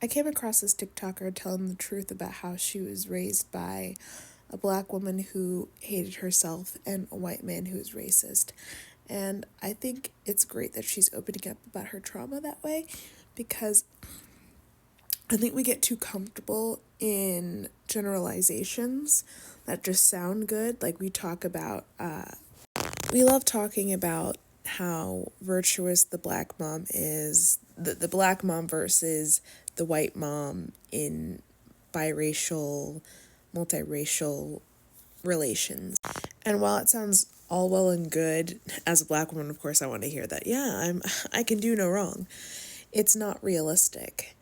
I came across this TikToker telling the truth about how she was raised by a black woman who hated herself and a white man who was racist. And I think it's great that she's opening up about her trauma that way, because I think we get too comfortable in generalizations that just sound good. Like we love talking about how virtuous the black mom is, the black mom versus the white mom in biracial, multiracial relations. And while it sounds all well and good, as a black woman, of course, I want to hear that, yeah, I can do no wrong. It's not realistic.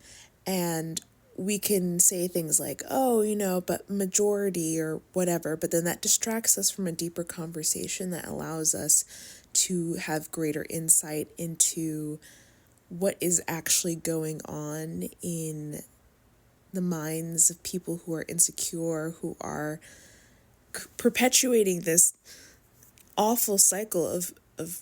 And we can say things like, oh, but majority or whatever, but then that distracts us from a deeper conversation that allows us to have greater insight into what is actually going on in the minds of people who are insecure, who are perpetuating this awful cycle of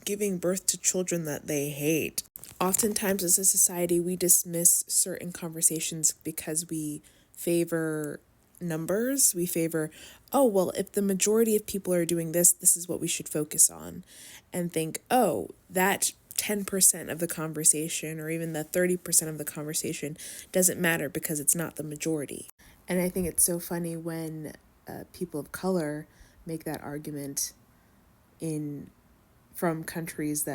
giving birth to children that they hate. Oftentimes, as a society, we dismiss certain conversations because we favor numbers. We favor, oh, well, if the majority of people are doing this, this is what we should focus on. And think, oh, that 10% of the conversation or even the 30% of the conversation doesn't matter because it's not the majority. And I think it's so funny when people of color make that argument from countries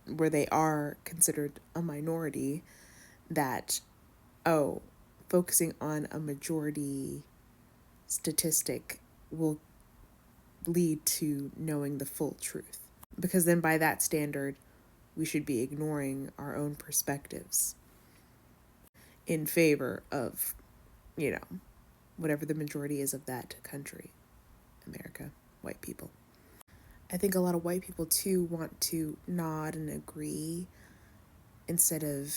where they are considered a minority, that, oh, focusing on a majority statistic will lead to knowing the full truth. Because then by that standard, we should be ignoring our own perspectives in favor of, whatever the majority is of that country, America, white people. I think a lot of white people too want to nod and agree instead of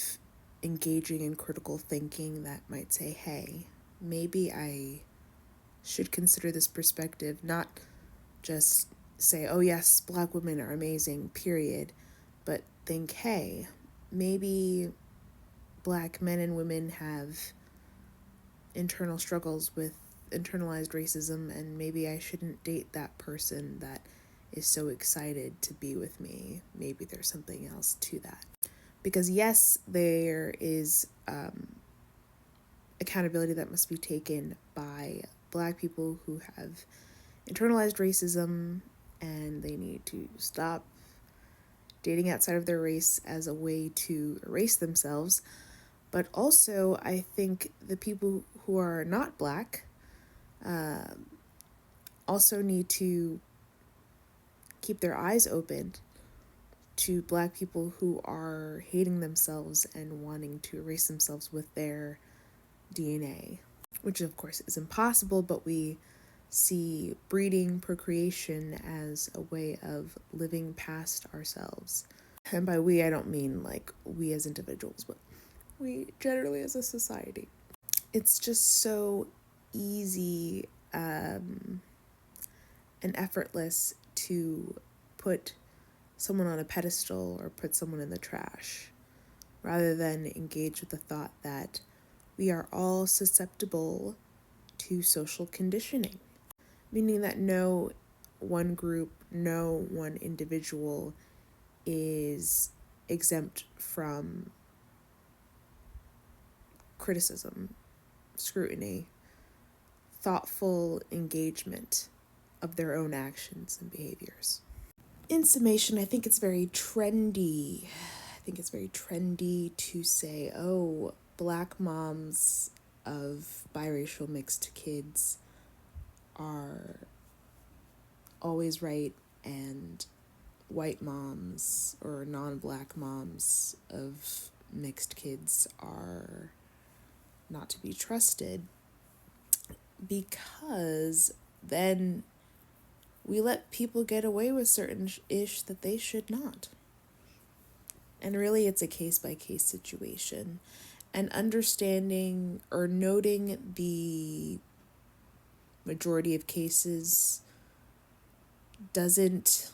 engaging in critical thinking that might say, hey, maybe I should consider this perspective, not just say, oh yes, black women are amazing, period, but think, hey, maybe black men and women have internal struggles with internalized racism, and maybe I shouldn't date that person that is so excited to be with me. Maybe there's something else to that. Because yes, there is accountability that must be taken by black people who have internalized racism, and they need to stop dating outside of their race as a way to erase themselves. But also, I think the people who are not black also need to keep their eyes open to black people who are hating themselves and wanting to erase themselves with their DNA, which of course is impossible, but we see breeding, procreation as a way of living past ourselves. And by we, I don't mean like we as individuals, but we generally as a society. It's just so easy and effortless to put someone on a pedestal or put someone in the trash, rather than engage with the thought that we are all susceptible to social conditioning, meaning that no one group, no one individual is exempt from criticism, scrutiny, thoughtful engagement of their own actions and behaviors. In summation, I think it's very trendy. To say, oh, black moms of biracial mixed kids are always right, and white moms or non-black moms of mixed kids are not to be trusted, because then we let people get away with certain ish that they should not. And really, it's a case-by-case situation. And understanding or noting the majority of cases doesn't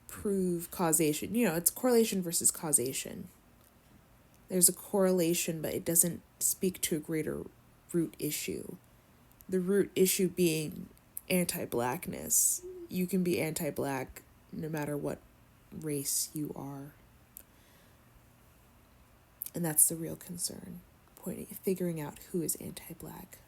prove causation. It's correlation versus causation. There's a correlation, but it doesn't speak to a greater root issue. The root issue being anti-blackness. You can be anti-black no matter what race you are. And that's the real concern, figuring out who is anti-black.